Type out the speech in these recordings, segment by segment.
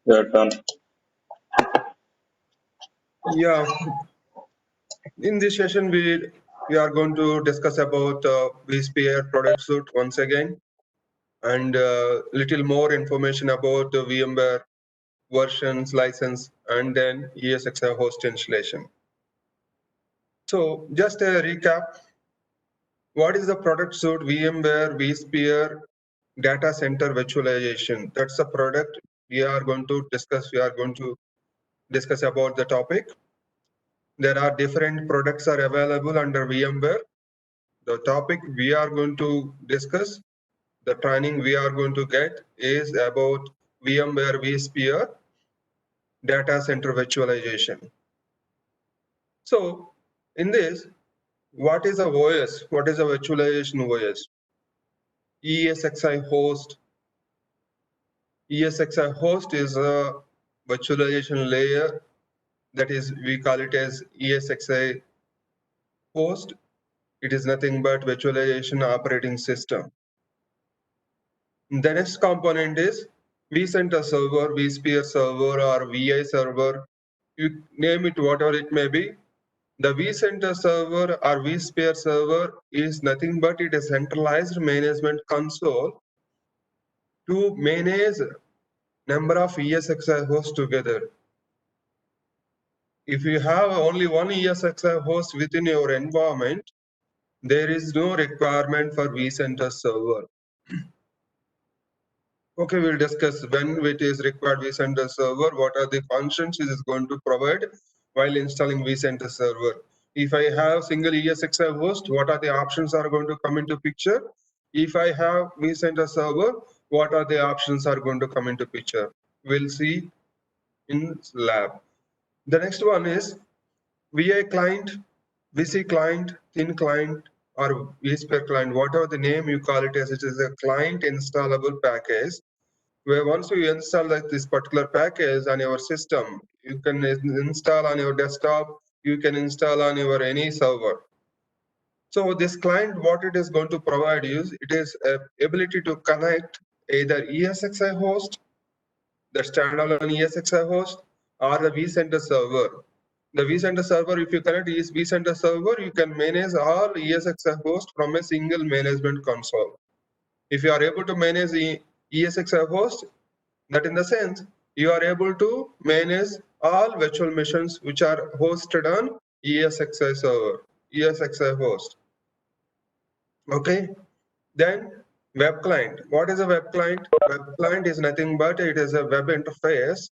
Your turn. Yeah, in this session we are going to discuss about vSphere product suite once again, and little more information about the VMware versions, license, and then ESXi host installation. So just a recap, what is the product suite? VMware vSphere data center virtualization. That's the product we are going to discuss. We are going to discuss about the topic. There are different products are available under VMware. The topic we are going to discuss, the training we are going to get is about VMware vSphere data center virtualization. So in this, what is a OS? What is a virtualization OS? ESXi host. ESXi host is a virtualization layer, that is, we call it as ESXi host. It is nothing but virtualization operating system. The next component is vCenter server, vSphere server, or VI server. You name it whatever it may be. The vCenter server or vSphere server is nothing but it is centralized management console to manage number of ESXi hosts together. If you have only one ESXi host within your environment, there is no requirement for vCenter server. Okay, we'll discuss when it is required vCenter server, what are the functions it is going to provide while installing vCenter server. If I have single ESXi host, what are the options are going to come into picture? If I have vCenter server, what are the options are going to come into picture? We'll see in lab. The next one is VI client, VC client, thin client, or vSphere client, whatever the name you call it as, it is a client installable package where once you install this particular package on your system, you can install on your desktop, you can install on your any server. So this client, what it is going to provide is, it is ability to connect either ESXi host, the standalone ESXi host, or the vCenter server. The vCenter server, if you connect vCenter server, you can manage all ESXi hosts from a single management console. If you are able to manage the ESXi host, that in the sense you are able to manage all virtual machines which are hosted on ESXi server, ESXi host. Okay, then web client. What is a web client? Web client is nothing but it is a web interface.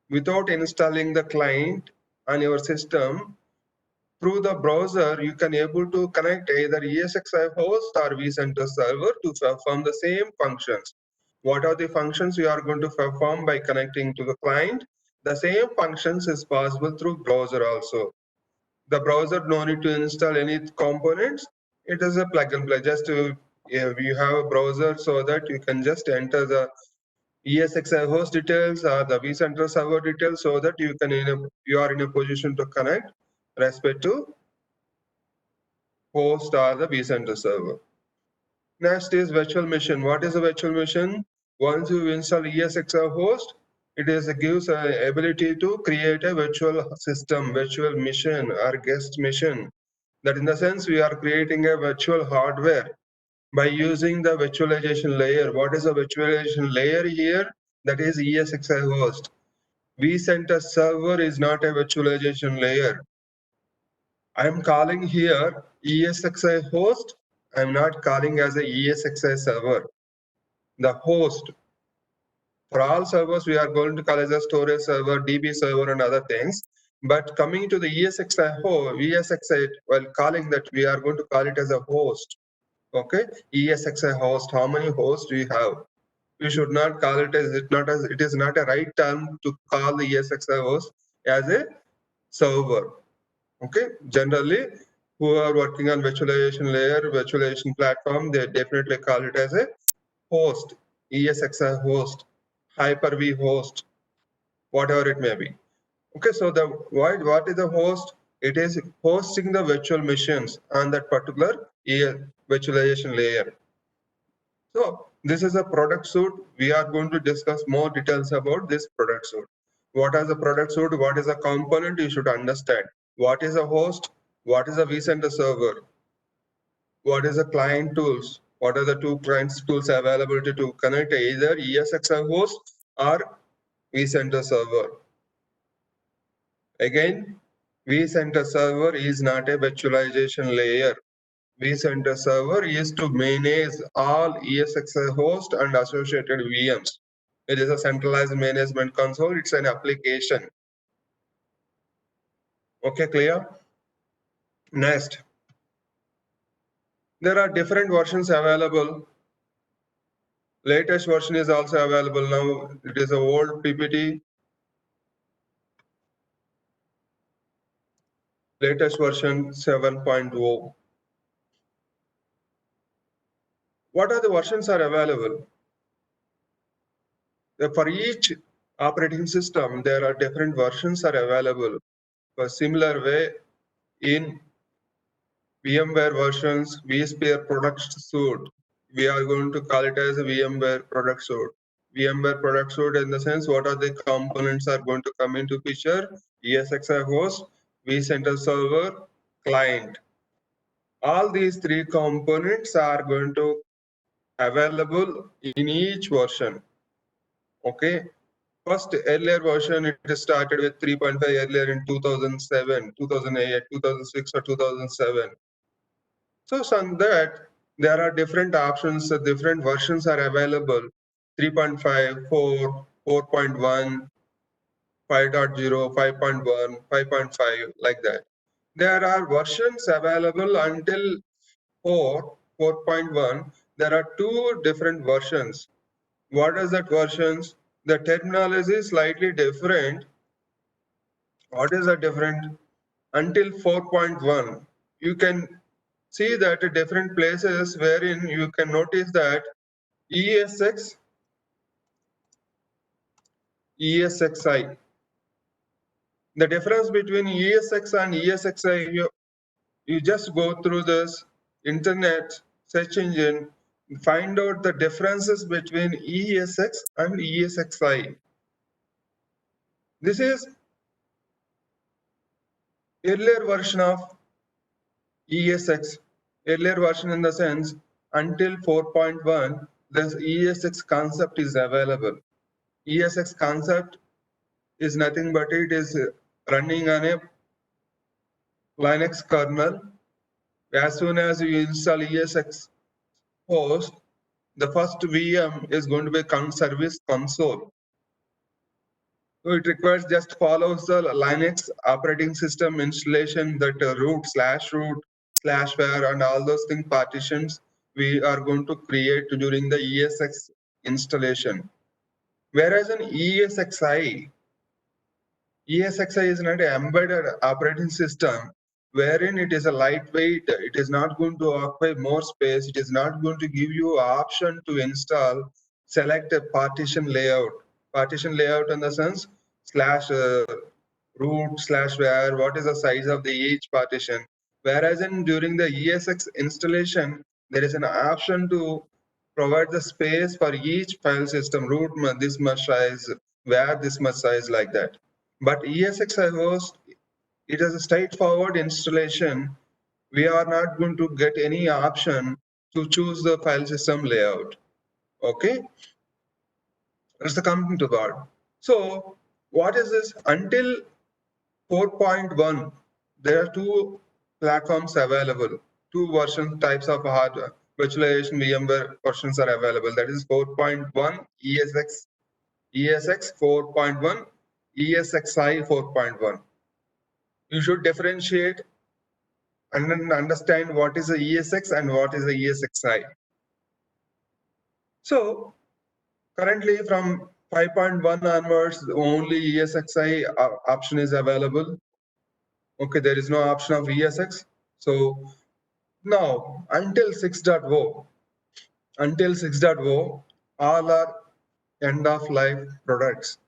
Without installing the client on your system, through the browser, you can able to connect either ESXi host or vCenter server to perform the same functions. What are the functions you are going to perform by connecting to the client? The same functions is possible through browser also. The browser no need to install any components. It is a plug and play. Just to, you have a browser so that you can just enter the ESXi host details or the vCenter server details so that you can you are in a position to connect respect to host or the vCenter server. Next is virtual machine. What is a virtual machine? Once you install ESXi host, it gives a ability to create a virtual system, virtual machine or guest machine. That in the sense we are creating a virtual hardware by using the virtualization layer. What is a virtualization layer here? That is ESXi host. vCenter server is not a virtualization layer. I am calling here ESXi host. I'm not calling as a ESXi server. The host. For all servers, we are going to call as a storage server, DB server, and other things. But coming to the ESXi, while calling that, we are going to call it as a host. Okay, ESXi host. How many hosts do you have? We should not call it as it is not a right term to call the ESXi host as a server. Okay, generally, who are working on virtualization layer, virtualization platform, they definitely call it as a host, ESXi host, Hyper-V host, whatever it may be. Okay, so what is the host? It is hosting the virtual machines on that particular virtualization layer. So This is a product suite. We are going to discuss more details about this product suite. What is a product suite? What is a component? You should understand. What is a host? What is a vCenter server? What is the client tools? What are the two client tools available to connect either ESXi host or vCenter server? Again, vCenter server is not a virtualization layer. vCenter server is to manage all ESXi host and associated VMs. It is a centralized management console. It's an application. Okay, clear? Next, there are different versions available. Latest version is also available now. It is a old PPT. Latest version 7.0. What are the versions are available? For each operating system, there are different versions are available. For similar way, in VMware versions, vSphere product suite, we are going to call it as a VMware product suite. VMware product suite in the sense, what are the components are going to come into picture? ESXi host, vCenter server, client. All these three components are going to available in each version. Okay. First earlier version, it started with 3.5 earlier in 2007, 2008, 2006 or 2007. So on that, there are different options, different versions are available. 3.5, 4, 4.1, 5.0, 5.1, 5.5, like that. There are versions available until 4, 4.1. There are two different versions. What is that versions? The terminology is slightly different. What is the different? Until 4.1, you can see that at different places wherein you can notice that ESX, ESXi. The difference between ESX and ESXi, you just go through this internet search engine, find out the differences between ESX and ESXi. This is earlier version of ESX, earlier version in the sense until 4.1, this ESX concept is available. ESX concept is nothing but it is running on a Linux kernel. As soon as you install ESX host, the first VM is going to be service console. So it requires just follows the Linux operating system installation, that root slash var and all those things partitions we are going to create during the ESX installation. Whereas in ESXi is not an embedded operating system wherein it is a lightweight, it is not going to occupy more space, it is not going to give you option to install, select a partition layout. Partition layout in the sense slash root slash var, what is the size of the each partition. Whereas in during the ESX installation, there is an option to provide the space for each file system, root this much size, var this much size, like that. But ESXi host, it is a straightforward installation. We are not going to get any option to choose the file system layout. Okay, that's the coming to that. So what is this? Until 4.1, there are two platforms available, two version types of hardware virtualization VMware versions are available. That is 4.1 ESX 4.1, ESXi 4.1. You should differentiate and then understand what is the ESX and what is the ESXi. So currently from 5.1 onwards, only ESXi option is available. Okay, there is no option of ESX. So now until 6.0, all are end of life products.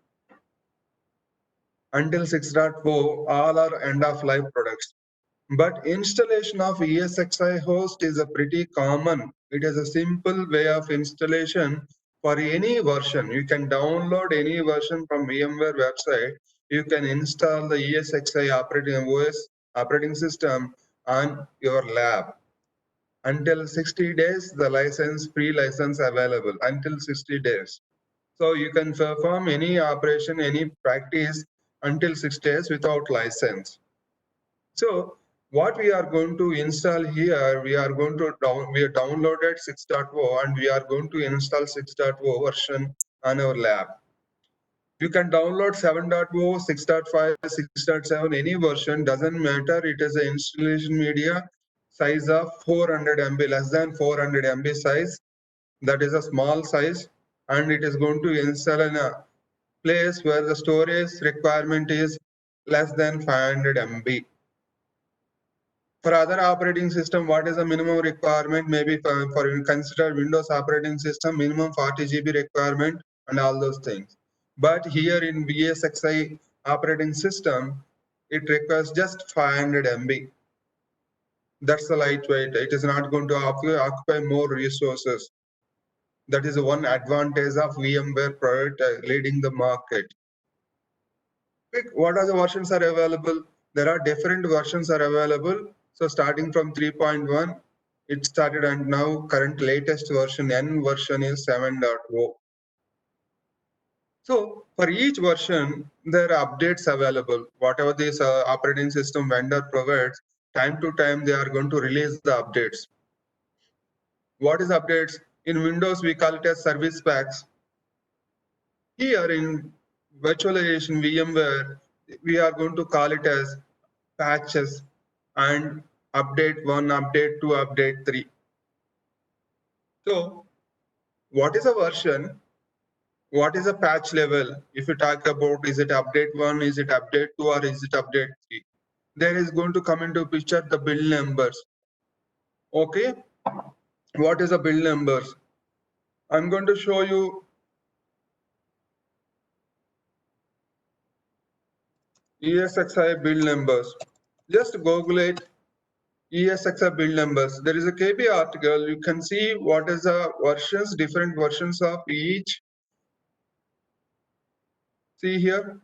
Until 6.0, all are end of life products. But installation of ESXi host is a pretty common. It is a simple way of installation for any version. You can download any version from VMware website. You can install the ESXi operating OS operating system on your lab. Until 60 days, the license, free license available until 60 days. So you can perform any operation, any practice until 6 days without license. So what we are going to install here, we are downloaded 6.0 and we are going to install 6.0 version on our lab. You can download 7.0, 6.5, 6.7, any version, doesn't matter. It is an installation media size of 400 MB, less than 400 MB size. That is a small size, and it is going to install in a place where the storage requirement is less than 500 MB. For other operating system, what is the minimum requirement? Maybe for consider Windows operating system, minimum 40 GB requirement and all those things. But here in VSXi operating system, it requires just 500 MB. That's the lightweight. It is not going to occupy more resources. That is one advantage of VMware product leading the market. What are the versions are available? There are different versions are available. So starting from 3.1, it started, and now current latest version, N version is 7.0. So for each version, there are updates available. Whatever this operating system vendor provides, time to time they are going to release the updates. What is updates? In Windows, we call it as service packs. Here in virtualization VMware, we are going to call it as patches and update 1, update 2, update 3. So what is a version? What is a patch level? If you talk about, is it update 1, is it update 2, or is it update 3? There is going to come into picture the build numbers. Okay, what is a build numbers? I'm going to show you ESXi build numbers. Just Google it, ESXi build numbers. There is a KB article. You can see what is the versions, different versions of each. See here.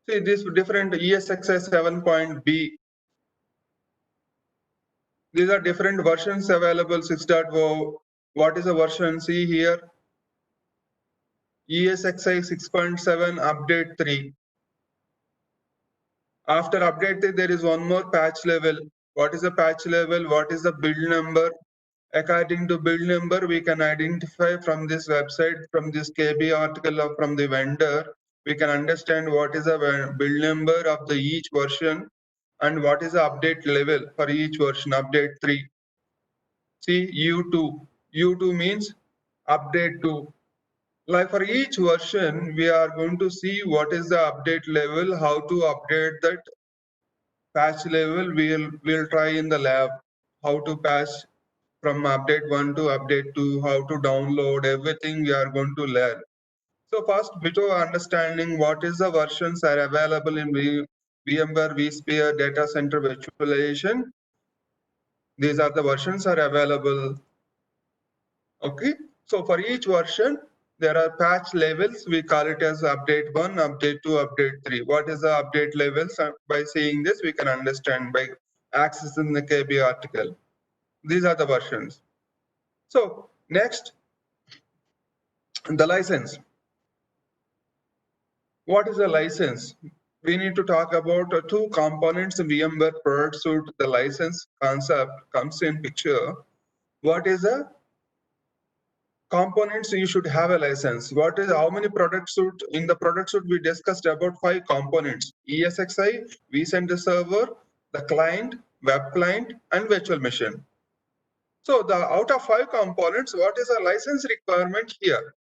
See this different ESXi 7.B. These are different versions available 6.0. What is the version? See here. ESXi 6.7 update 3. After update 3, there is one more patch level. What is the patch level? What is the build number? According to build number, we can identify from this website, from this KB article or from the vendor, we can understand what is the build number of the each version and what is the update level for each version. Update 3. See U2. U2 means update 2. Like for each version, we are going to see what is the update level, how to update that patch level. We'll try in the lab how to patch from update 1 to update 2, how to download, everything we are going to learn. So first, before understanding what is the versions are available in VMware vSphere data center virtualization, these are the versions are available. Okay, so for each version, there are patch levels. We call it as update 1, update 2, update 3. What is the update levels? By seeing this, we can understand by accessing the KB article. These are the versions. So next, the license. What is a license? We need to talk about two components in VMware product suite. The license concept comes in picture. What is a components? You should have a license. What is how many product suite? In the product suite, we discussed about 5 components: ESXi, vCenter server, the client, web client, and virtual machine. So the out of 5 components, what is a license requirement here?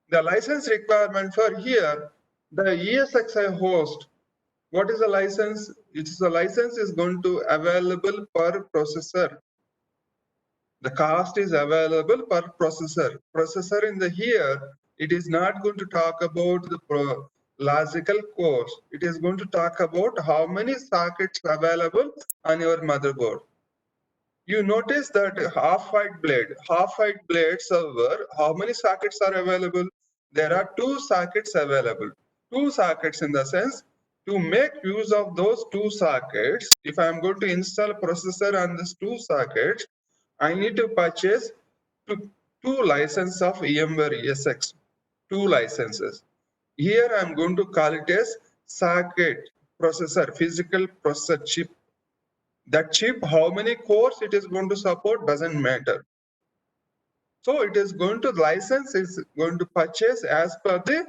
The license requirement for here, the ESXi host, what is the license? It's the license is going to available per processor. The cost is available per processor. Processor in the here It is not going to talk about the logical cores. It is going to talk about how many sockets available on your motherboard. You notice that half-height blade server, how many sockets are available? There are two sockets available. Two sockets in the sense, to make use of those two sockets, if I am going to install a processor on these two sockets, I need to purchase two licenses of VMware ESX, two licenses. Here I am going to call it as socket processor, physical processor chip. That chip, how many cores it is going to support doesn't matter. So it is going to license, is going to purchase as per the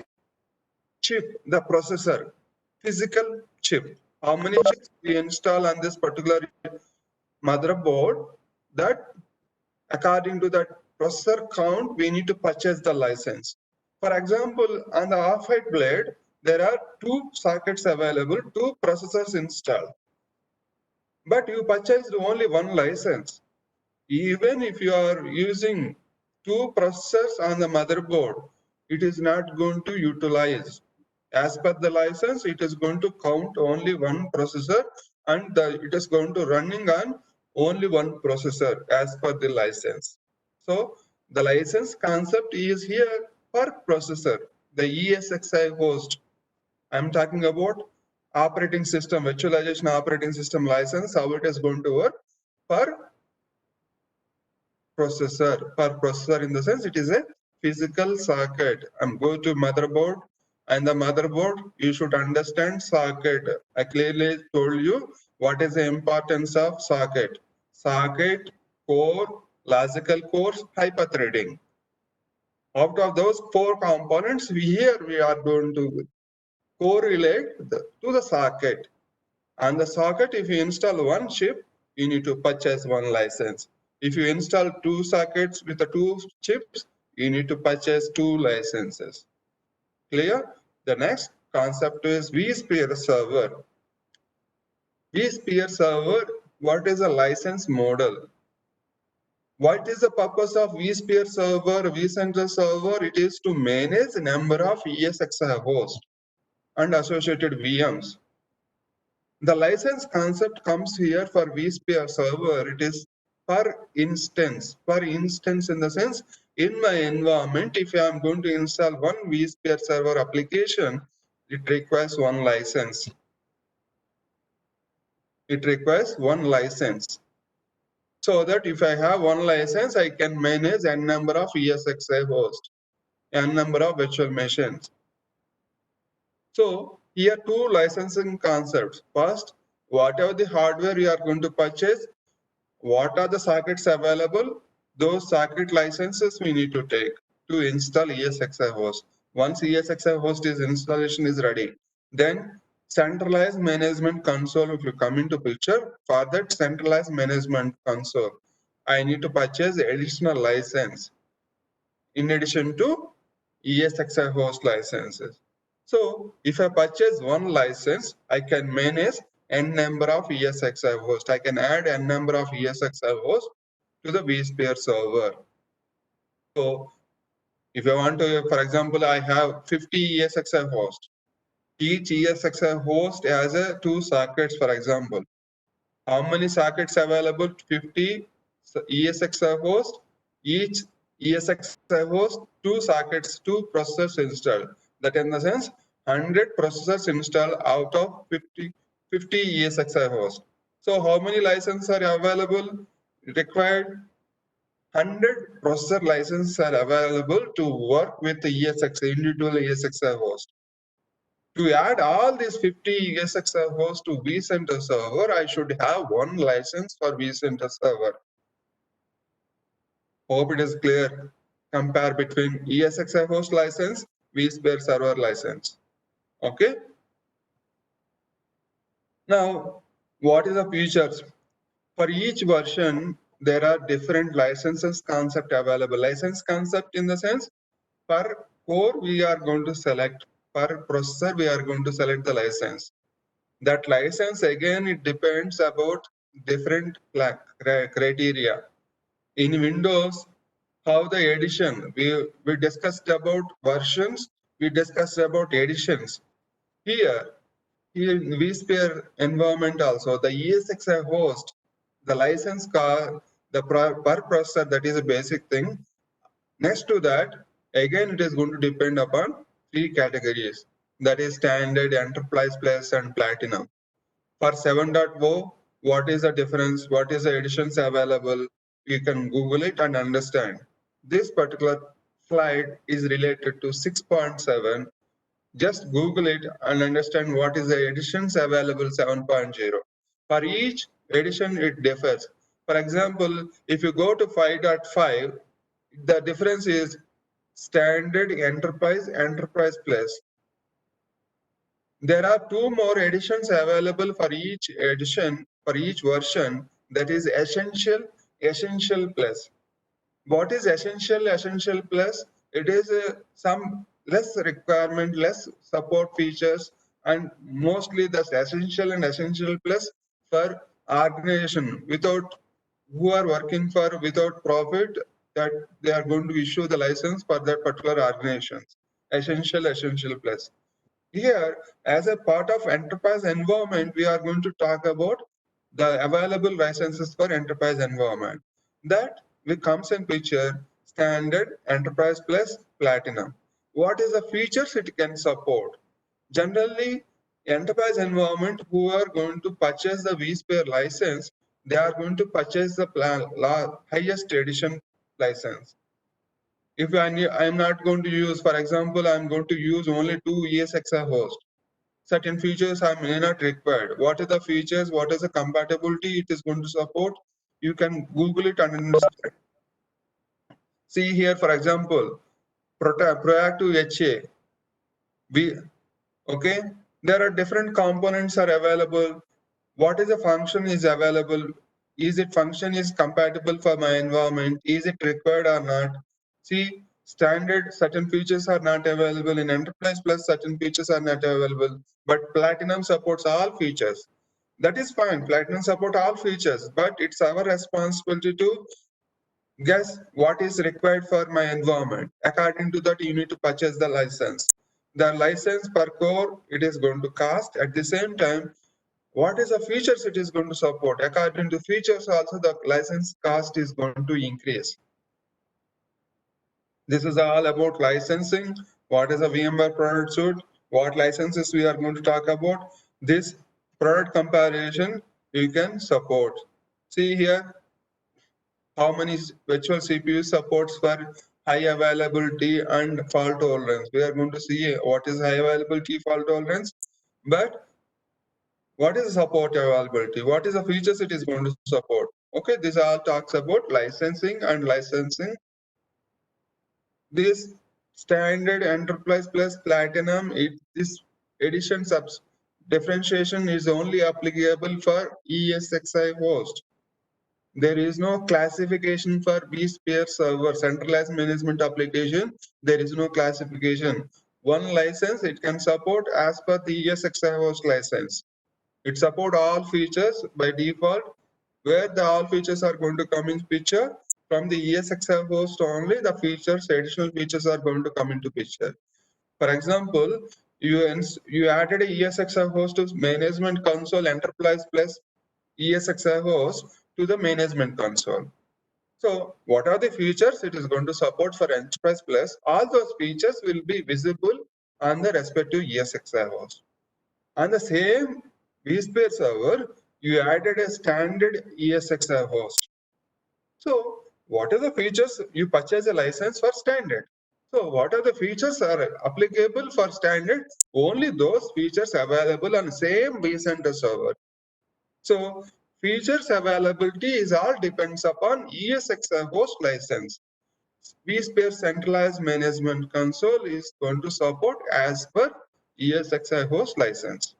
chip, the processor, physical chip. How many chips we install on this particular motherboard, that according to that processor count, we need to purchase the license. For example, on the half-height blade, there are two sockets available, two processors installed. But you purchased only one license. Even if you are using two processors on the motherboard, it is not going to utilize. As per the license, it is going to count only one processor, and it is going to running on only one processor as per the license. So the license concept is here per processor, the ESXi host. I'm talking about operating system, virtualization operating system license, how it is going to work per processor in the sense it is a physical socket. I'm going to motherboard, and the motherboard, you should understand socket. I clearly told you what is the importance of socket. Socket, core, logical cores, hyperthreading. Out of those four components, here we are going to correlate to the socket. On the socket, if you install one chip, you need to purchase one license. If you install two sockets with the two chips, you need to purchase two licenses. Clear? The next concept is vSphere server. vSphere server, what is a license model? What is the purpose of vSphere server, vCentral server? It is to manage the number of ESXi hosts and associated VMs. The license concept comes here for vSphere server. It is per instance in the sense, in my environment, if I am going to install one vSphere server application, it requires one license. It requires one license. So that if I have one license, I can manage n number of ESXi hosts, n number of virtual machines. So here two licensing concepts. First, whatever the hardware you are going to purchase, what are the sockets available? Those socket licenses we need to take to install ESXi host. Once ESXi host installation is ready, then centralized management console will come into picture. For that centralized management console, I need to purchase additional license in addition to ESXi host licenses. So if I purchase one license, I can manage n number of ESXi hosts. I can add n number of ESXi hosts to the vSphere server. So if I want to, for example, I have 50 ESXi hosts. Each ESXi host has two sockets, for example. How many sockets available? 50 ESXi host. Each ESXi host, two sockets, two processors installed. That in the sense, 100 processors installed out of 50 ESXi host. So how many licenses are available? Required 100 processor licenses are available to work with the individual ESXi host. To add all these 50 ESXi hosts to vCenter server, I should have one license for vCenter server. Hope it is clear. Compare between ESXi host license, vSphere server license. Okay. Now, what is the features? For each version, there are different licenses concept available. License concept in the sense, per core we are going to select, per processor we are going to select the license. That license again, it depends about different criteria. In Windows, how the edition, we discussed about versions, we discussed about editions. Here in vSphere environment also, the ESXi host, the license car, the per processor, that is a basic thing. Next to that, again, it is going to depend upon three categories. That is standard, enterprise plus, and platinum. For 7.0, what is the difference? What is the editions available? You can Google it and understand. This particular slide is related to 6.7. Just Google it and understand what is the editions available 7.0. For each edition, it differs. For example, if you go to 5.5, the difference is standard, enterprise, enterprise plus. There are two more editions available for each edition, for each version, that is essential, essential plus. What is essential, essential plus? It is some less requirement, less support features, and mostly the essential and essential plus for organization without who are working for without profit, that they are going to issue the license for that particular organizations. Essential, essential plus. Here, as a part of enterprise environment, we are going to talk about the available licenses for enterprise environment. That will comes in picture standard, enterprise plus, platinum. What is the features it can support? Generally, enterprise environment who are going to purchase the vSphere license, they are going to purchase the highest edition license. If I'm not going to use, for example, I'm going to use only two ESXi hosts, certain features are may not required. What are the features? What is the compatibility it is going to support? You can Google it and understand. See here, for example, proactive HA. We okay. There are different components are available. What is the function is available? Is it function is compatible for my environment? Is it required or not? See, standard certain features are not available in enterprise plus certain features are not available, but platinum supports all features. That is fine. Platinum support all features, but it's our responsibility to guess what is required for my environment. According to that, you need to purchase the license. The license per core, it is going to cost. At the same time, what is the features it is going to support? According to features also, the license cost is going to increase. This is all about licensing. What is a VMware product suite? What licenses we are going to talk about? This product comparison you can support. See here, how many virtual CPU supports for high availability and fault tolerance. We are going to see what is high availability, fault tolerance, but what is support availability? What is the features it is going to support? Okay, this all talks about licensing and licensing. This standard enterprise plus platinum, this edition subs differentiation is only applicable for ESXi host. There is no classification for vSphere server, centralized management application. There is no classification. One license it can support as per the ESXi host license. It support all features by default. Where the all features are going to come in picture, from the ESXi host only the features, additional features are going to come into picture. For example, you added a ESXi host to management console enterprise plus ESXi host to the management console. So what are the features it is going to support for enterprise plus? All those features will be visible on the respective ESXi host. On the same vSphere server, you added a standard ESXi host. So what are the features? You purchase a license for standard. So what are the features are applicable for standard? Only those features available on same vCenter server. So features availability is all depends upon ESXi host license. vSphere centralized management console is going to support as per ESXi host license.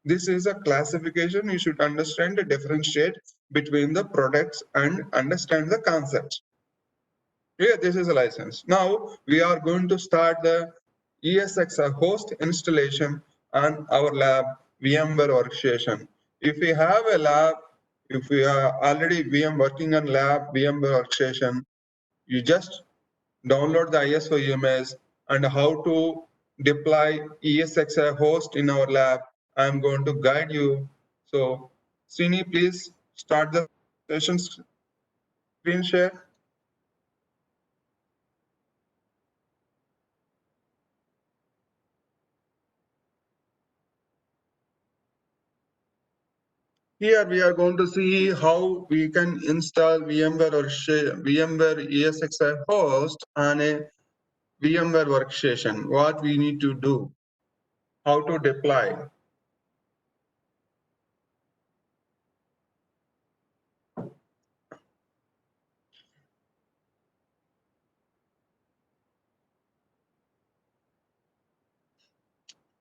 This is a classification. You should understand the differentiate between the products and understand the concepts. Here, this is a license. Now we are going to start the ESXi host installation on our lab VMware workstation. If we have a lab, if we are already VM working on lab VMware workstation, You just download the ISO image and how to deploy ESXi host in our lab. I'm going to guide you. So Srini, please start the session screen share. Here we are going to see how we can install VMware or VMware ESXi host on a VMware workstation. What we need to do, how to deploy.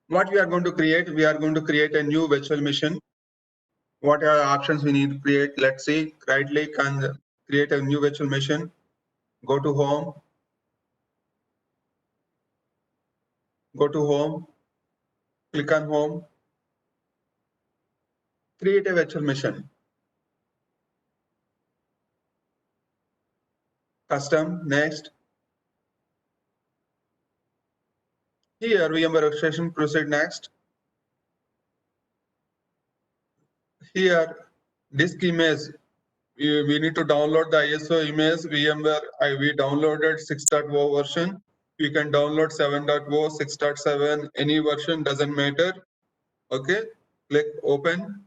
What we are going to create, we are going to create a new virtual machine. What are the options we need to create? Let's see, right click and create a new virtual machine. Go to home. Go to home. Click on home. Create a virtual machine. Custom, next. Here VMware registration, proceed next. Here disk image, we need to download the ISO image VMware. We downloaded 6.0 version. You can download 7.0, 6.7, any version, doesn't matter. Okay, click open.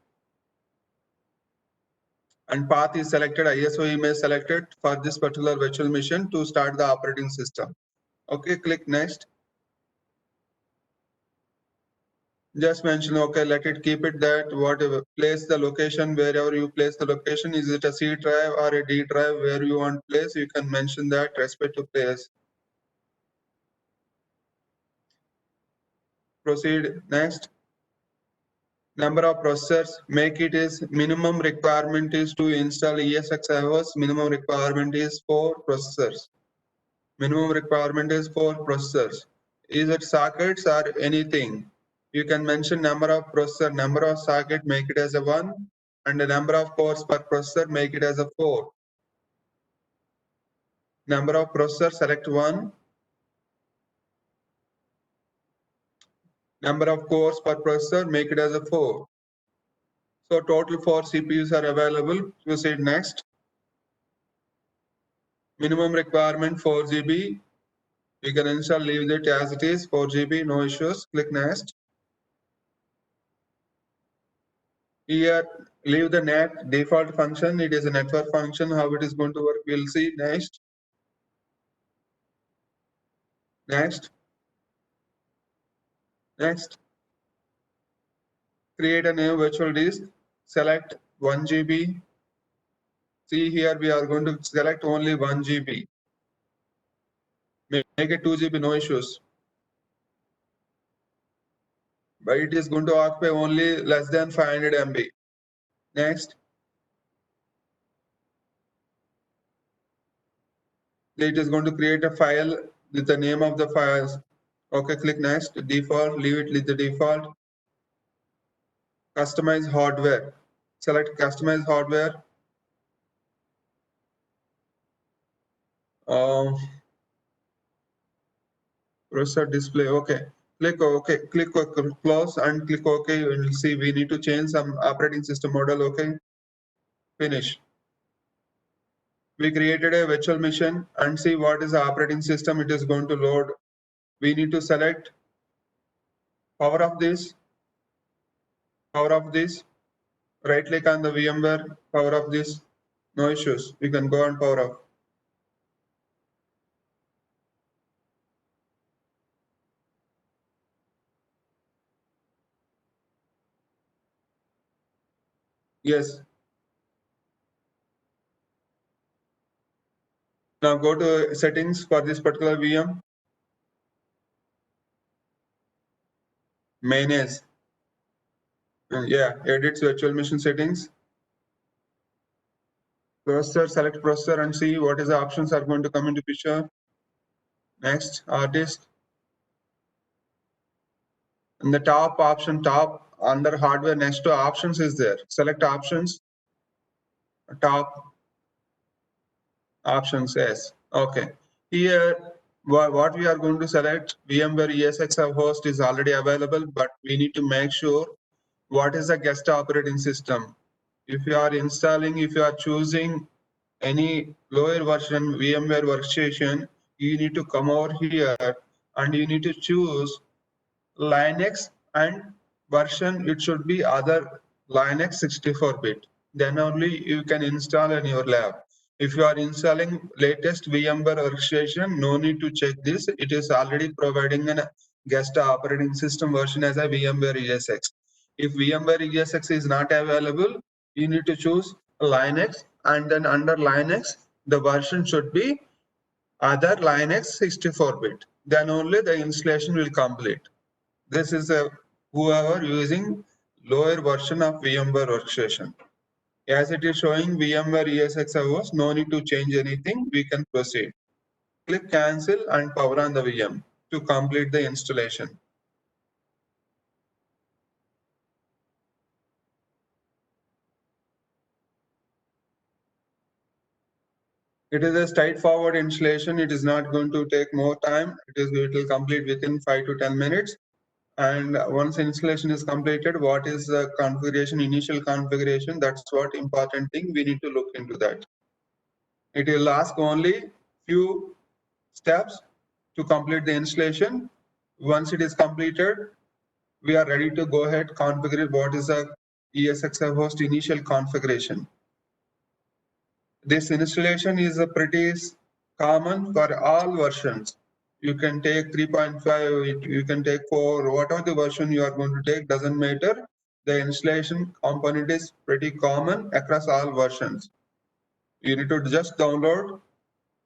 And path is selected, ISO image selected for this particular virtual machine to start the operating system. Okay, click next. Just mention, okay, let it keep it that whatever, place the location wherever you place the location. Is it a C drive or a D drive where you want place? You can mention that respect to place. Proceed next. Number of processors, make it is minimum requirement is to install ESXi host. Minimum requirement is 4 processors. Minimum requirement is 4 processors. Is it sockets or anything? You can mention number of processor, number of socket, make it as a 1, and the number of cores per processor, make it as a 4. Number of processor, select 1. Number of cores per processor, make it as a 4. So total 4 CPUs are available. Proceed next. Minimum requirement 4 GB. You can install, leave it as it is, 4 GB, no issues. Click next. Here, leave the NAT default function. It is a network function. How it is going to work, we'll see next. Next. Next. Create a new virtual disk. Select 1 GB. See here, we are going to select only 1 GB. Make it 2 GB, no issues. But it is going to occupy only less than 500 MB. Next. It is going to create a file with the name of the files. Okay, click next. Default, leave it with the default. Customize hardware. Select customize hardware. Processor display. Okay. Click OK. Click close and click OK. You will see we need to change some operating system model. Okay. Finish. We created a virtual machine and see what is the operating system it is going to load. We need to select power of this, right click on the VMware, power of this, no issues. We can go on power off. Yes. Now go to settings for this particular VM. Manage. Yeah, edit virtual machine settings. Processor, select processor and see what is the options are going to come into picture. Next, hard disk. And the top option, top under hardware next to options is there. Select options. Top options, yes. Okay. Here, what we are going to select, VMware ESXi host is already available, but we need to make sure what is the guest operating system. If you are installing, if you are choosing any lower version VMware workstation, you need to come over here and you need to choose Linux and version. It should be other Linux 64-bit. Then only you can install in your lab. If you are installing latest VMware workstation, no need to check this. It is already providing a guest operating system version as a VMware ESX. If VMware ESX is not available, you need to choose Linux, and then under Linux, the version should be other Linux 64-bit. Then only the installation will complete. This is a whoever using lower version of VMware workstation. As it is showing VMware ESXi host, no need to change anything. We can proceed. Click cancel and power on the VM to complete the installation. It is a straightforward installation. It is not going to take more time. It will complete within 5 to 10 minutes. And once installation is completed, what is the configuration, initial configuration? That's what important thing. We need to look into that. It will ask only few steps to complete the installation. Once it is completed, we are ready to go ahead configure what is a ESXi host initial configuration. This installation is a pretty common for all versions. You can take 3.5, you can take 4, whatever the version you are going to take, doesn't matter. The installation component is pretty common across all versions. You need to just download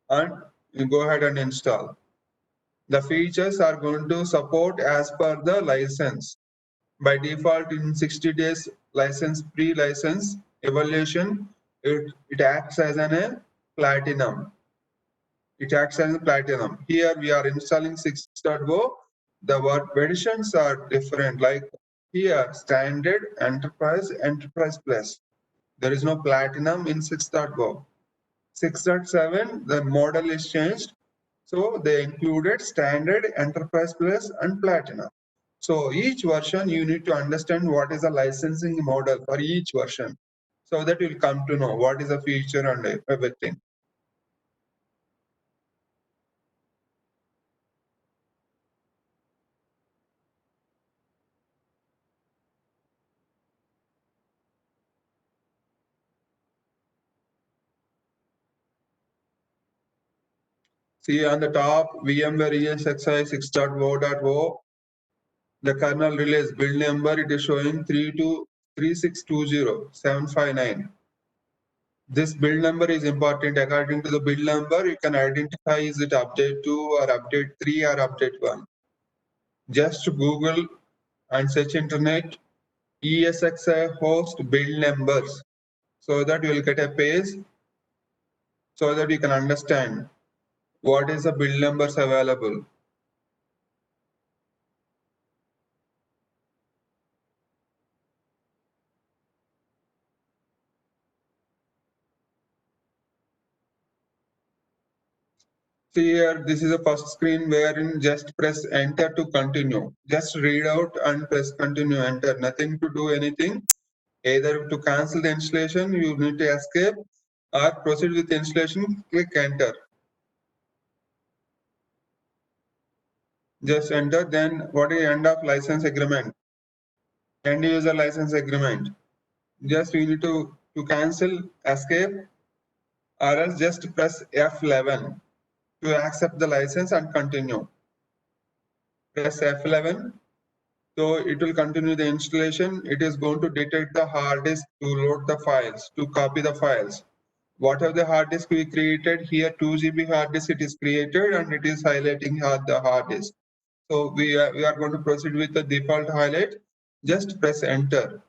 and you go ahead and install. The features are going to support as per the license. By default, in 60 days license, pre-license evaluation, it acts as a platinum. It acts as a platinum. Here we are installing 6.0. The versions are different. Like here, standard, enterprise, enterprise plus. There is no platinum in 6.0. 6.7, the model is changed. So they included standard, enterprise plus, and platinum. So each version, you need to understand what is the licensing model for each version. So that you'll come to know what is the feature and everything. See on the top, VMware ESXi 6.0.0, the kernel release build number, it is showing 3620759. This build number is important. According to the build number, you can identify is it update 2 or update 3 or update 1. Just Google and search internet ESXi host build numbers so that you will get a page so that you can understand what is the build numbers available. See here, this is a first screen wherein just press enter to continue. Just read out and press continue, enter. Nothing to do anything. Either to cancel the installation, you need to escape, or proceed with the installation, click enter. Just enter, then what is end of license agreement? End user license agreement. Just you need to cancel, escape, or else just press F11 to accept the license and continue. Press F11. So it will continue the installation. It is going to detect the hard disk to load the files, to copy the files. Whatever the hard disk we created here, 2 GB hard disk, it is created and it is highlighting the hard disk. So we are going to proceed with the default highlight. Just press enter.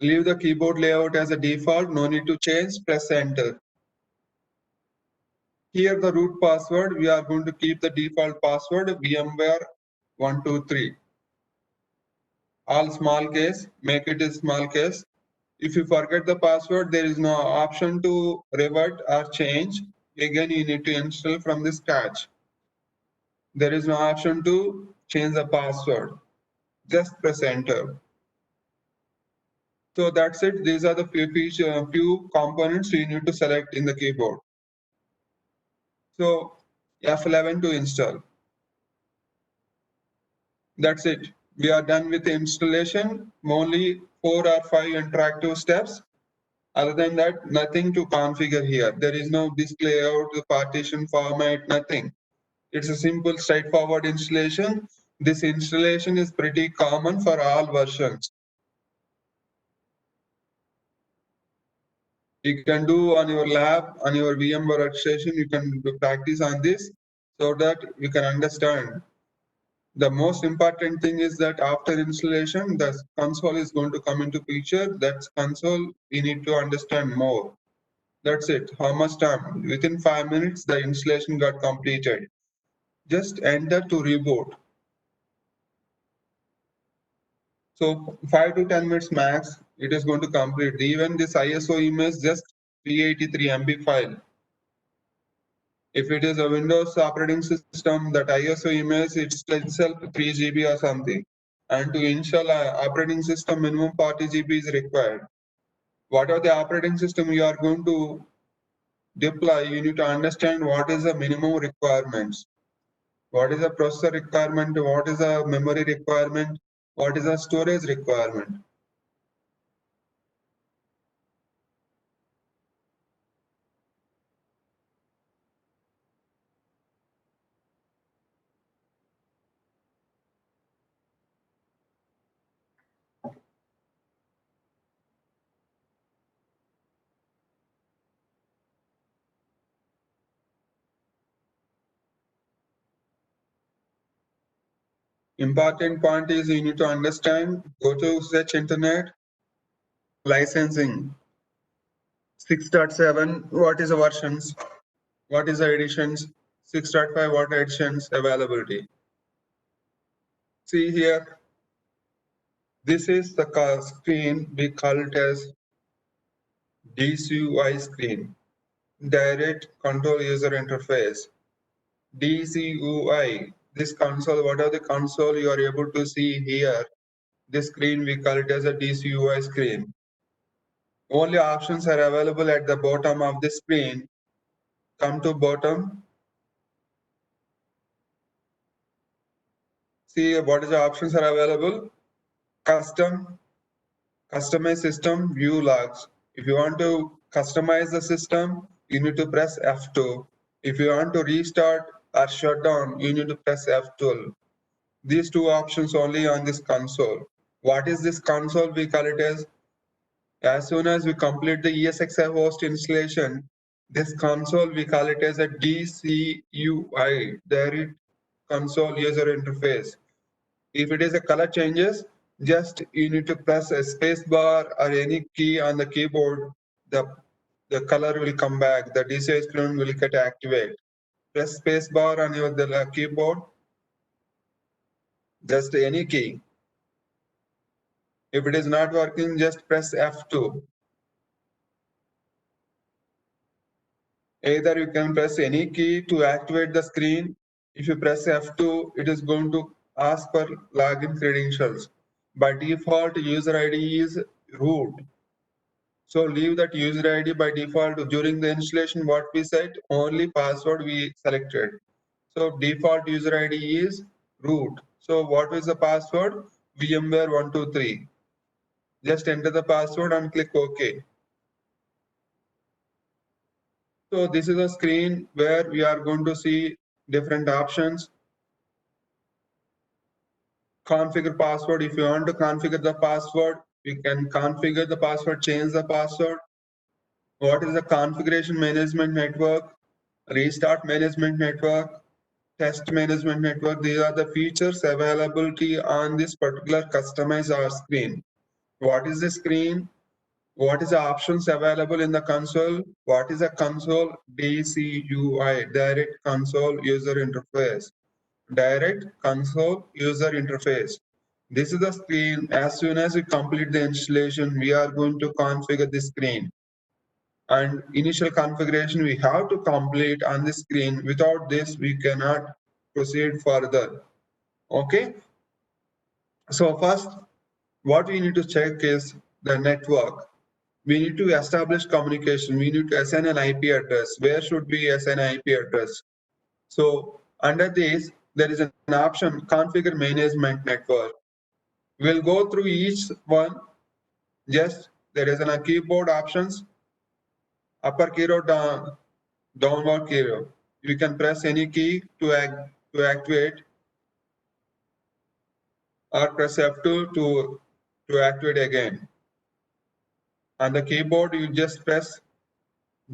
Leave the keyboard layout as a default. No need to change. Press enter. Here the root password, we are going to keep the default password VMware 123. All small case, make it a small case. If you forget the password, there is no option to revert or change. Again, you need to install from the scratch. There is no option to change the password. Just press enter. So that's it. These are the few components you need to select in the keyboard. So F11 to install. That's it. We are done with the installation. Only 4 or 5 interactive steps. Other than that, nothing to configure here. There is no display out, the partition format, nothing. It's a simple, straightforward installation. This installation is pretty common for all versions. You can do on your lab, on your VMware workstation, you can do practice on this so that you can understand. The most important thing is that after installation, the console is going to come into picture. That console, we need to understand more. That's it. How much time? Within 5 minutes, the installation got completed. Just enter to reboot. So 5 to 10 minutes max, it is going to complete. Even this ISO image, just 383 MB file. If it is a Windows operating system, that ISO image, it's itself 3 GB or something. And to install an operating system, minimum 40 GB is required. What are the operating system you are going to deploy? You need to understand what is the minimum requirements. What is the processor requirement? What is the memory requirement? What is the storage requirement? Important point is you need to understand, go to search internet, licensing, 6.7, what is the versions, what is the editions, 6.5, what editions, availability. See here, this is the screen, we call it as DCUI screen, Direct Control User Interface. DCUI, this console, what are the console you are able to see here? This screen, we call it as a DCUI screen. Only options are available at the bottom of the screen. Come to bottom. See what is the options are available. Custom, customize system, view logs. If you want to customize the system, you need to press F2. If you want to restart or shut down, you need to press F12. These two options only on this console. What is this console? We call it as soon as we complete the ESXi host installation, this console, we call it as a DCUI, Direct Console User Interface. If it is a color changes, just you need to press a space bar or any key on the keyboard, the color will come back, the DCI screen will get activated. Press space bar on your keyboard, just any key. If it is not working, just press F2. Either you can press any key to activate the screen. If you press F2, it is going to ask for login credentials. By default, user ID is root. So leave that user ID by default. During the installation, what we said, only password we selected. So default user ID is root. So what is the password? VMware123. Just enter the password and click OK. So this is a screen where we are going to see different options. Configure password. If you want to configure the password, you can configure the password, change the password. What is the configuration management network? Restart management network, test management network. These are the features availability on this particular customize our screen. What is the screen? What is the options available in the console? What is a console? DCUI, Direct Console User Interface. Direct Console User Interface. This is the screen. As soon as we complete the installation, we are going to configure the screen. And initial configuration we have to complete on the screen. Without this, we cannot proceed further. Okay. So first, what we need to check is the network. We need to establish communication. We need to assign an IP address. Where should we assign an IP address? So under this, there is an option, configure management network. We'll go through each one. Just there is a keyboard options, upper key or downward key. You can press any key to activate, or press F2 to activate again. On the keyboard, you just press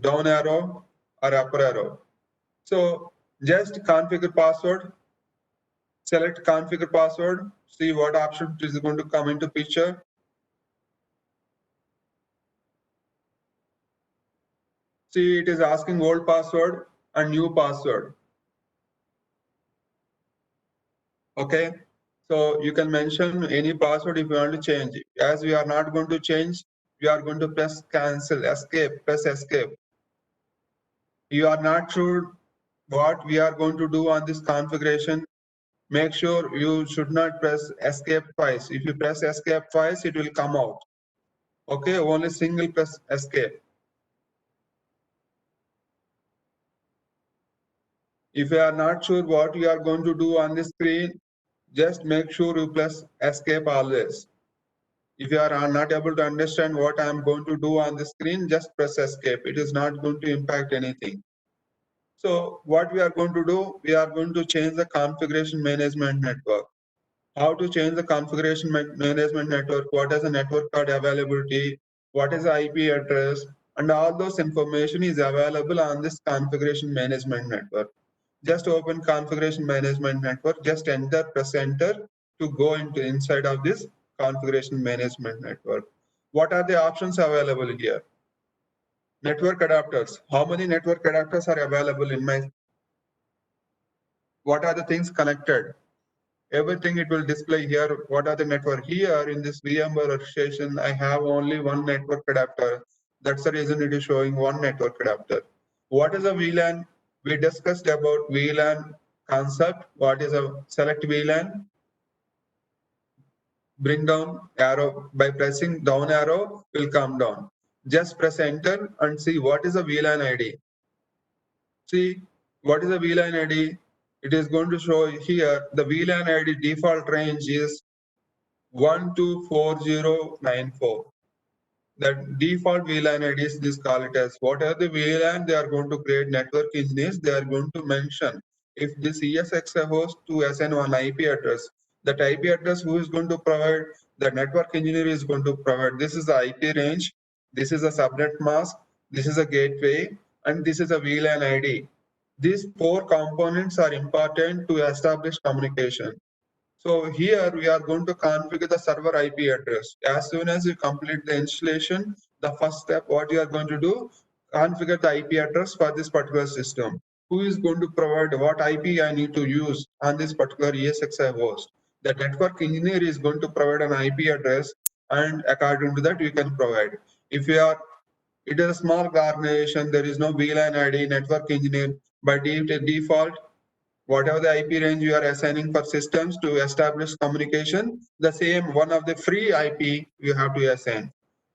down arrow or upper arrow. So just configure password, select configure password, see what option is going to come into picture. See, it is asking old password and new password. Okay, so you can mention any password if you want to change it. As we are not going to change, we are going to press cancel, escape, press escape. You are not sure what we are going to do on this configuration. Make sure you should not press escape twice. If you press escape twice, it will come out. Okay, only single press escape. If you are not sure what you are going to do on the screen, just make sure you press escape always. If you are not able to understand what I am going to do on the screen, just press escape. It is not going to impact anything. So what we are going to do, we are going to change the configuration management network. How to change the configuration management network, what is the network card availability, what is the IP address, and all those information is available on this configuration management network. Just open configuration management network, just enter, press enter to go into inside of this configuration management network. What are the options available here? Network adapters. How many network adapters are available in my, what are the things connected? Everything it will display here. What are the network? Here in this VMware station, I have only one network adapter. That's the reason it is showing one network adapter. What is a VLAN? We discussed about VLAN concept. What is a select VLAN? Bring down arrow. By pressing down arrow will come down. Just press enter and see what is a VLAN ID. See what is a VLAN ID? It is going to show here the VLAN ID default range is 124094. The default VLAN IDs, this call it as what are the VLAN they are going to create. Network engineers, they are going to mention if this ESXi host to assign one IP address. That IP address who is going to provide, the network engineer is going to provide. This is the IP range, this is a subnet mask, this is a gateway, and this is a VLAN ID. These four components are important to establish communication. So here we are going to configure the server IP address. As soon as you complete the installation, the first step what you are going to do, configure the IP address for this particular system. Who is going to provide what IP I need to use on this particular ESXi host? The network engineer is going to provide an IP address, and according to that you can provide. If you are, it is a small organization, there is no VLAN ID, network engineer, by default whatever the IP range you are assigning for systems to establish communication, the same one of the free IP you have to assign.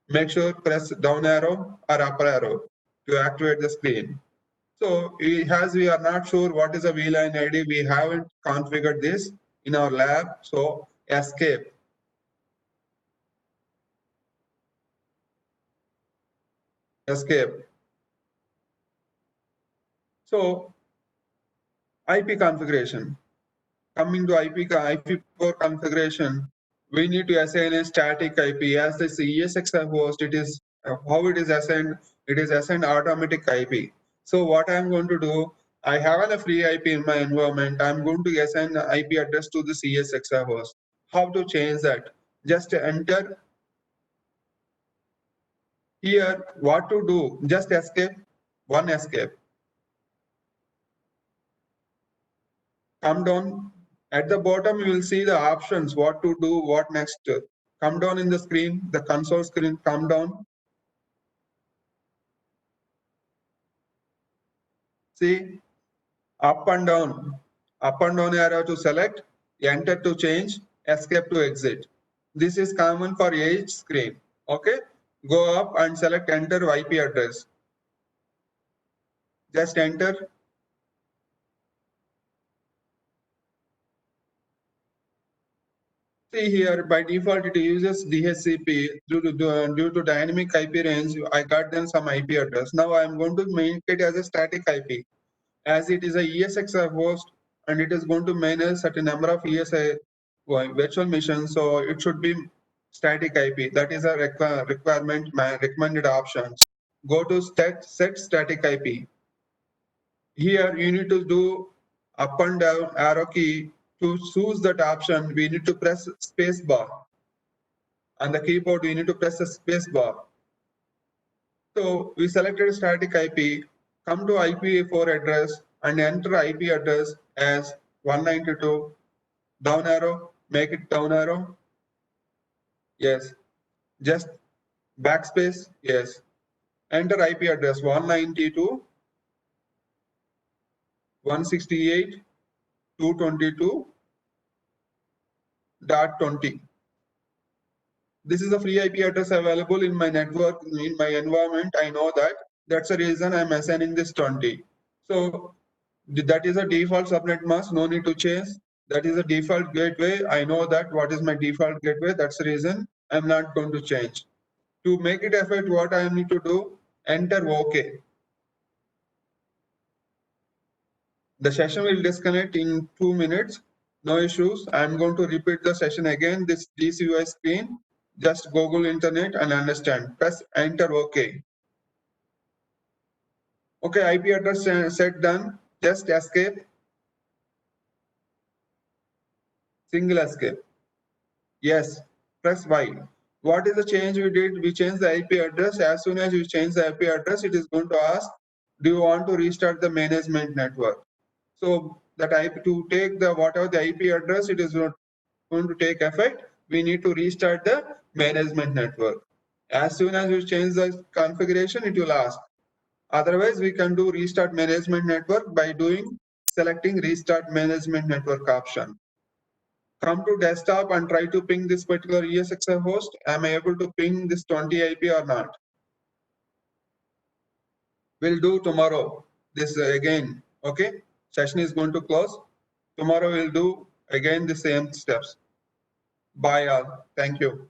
Make sure press down arrow or up arrow to activate the screen. So as we are not sure what is a VLAN ID, we haven't configured this in our lab. So escape. Escape. So IP configuration. Coming to IP4 configuration, we need to assign a static IP. As this ESXi host, it is how it is assigned. It is assigned automatic IP. So what I'm going to do, I have a free IP in my environment. I'm going to assign the IP address to this ESXi host. How to change that? Just enter here. What to do? Just escape. One escape. Come down. At the bottom, you will see the options, what to do, what next. Come down in the screen, the console screen, come down. See, up and down arrow to select, enter to change, escape to exit. This is common for each screen. Okay, go up and select enter IP address. Just enter. See here, by default it uses DHCP. Due to dynamic IP range, I got them some IP address. Now I am going to make it as a static IP. As it is a ESXi host and it is going to manage certain number of ESI virtual machines, so it should be static IP. That is a recommended options. Go to set static IP. Here you need to do up and down arrow key. To choose that option, we need to press space bar. On the keyboard, we need to press the space bar. So we selected static IP, come to IPv4 address and enter IP address as 192, down arrow, make it down arrow, yes, just backspace, yes, enter IP address 192.168.222.20. This is a free IP address available in my network, in my environment. I know that. That's the reason I'm assigning this 20. So that is a default subnet mask, no need to change. That is a default gateway. I know that what is my default gateway. That's the reason I'm not going to change. To make it effect, what I need to do, enter OK. The session will disconnect in 2 minutes. No issues. I'm going to repeat the session again. This DCUI screen. Just Google internet and understand. Press enter OK. Okay, IP address set done. Just escape. Single escape. Yes. Press Y. What is the change we did? We changed the IP address. As soon as you change the IP address, it is going to ask, do you want to restart the management network? So that IP to take the whatever the IP address, it is not going to take effect. We need to restart the management network. As soon as you change the configuration, it will ask. Otherwise, we can do restart management network by selecting restart management network option. Come to desktop and try to ping this particular ESXi host. Am I able to ping this 20 IP or not? We'll do tomorrow. This again. Okay. Session is going to close. Tomorrow we'll do again the same steps. Bye all. Thank you.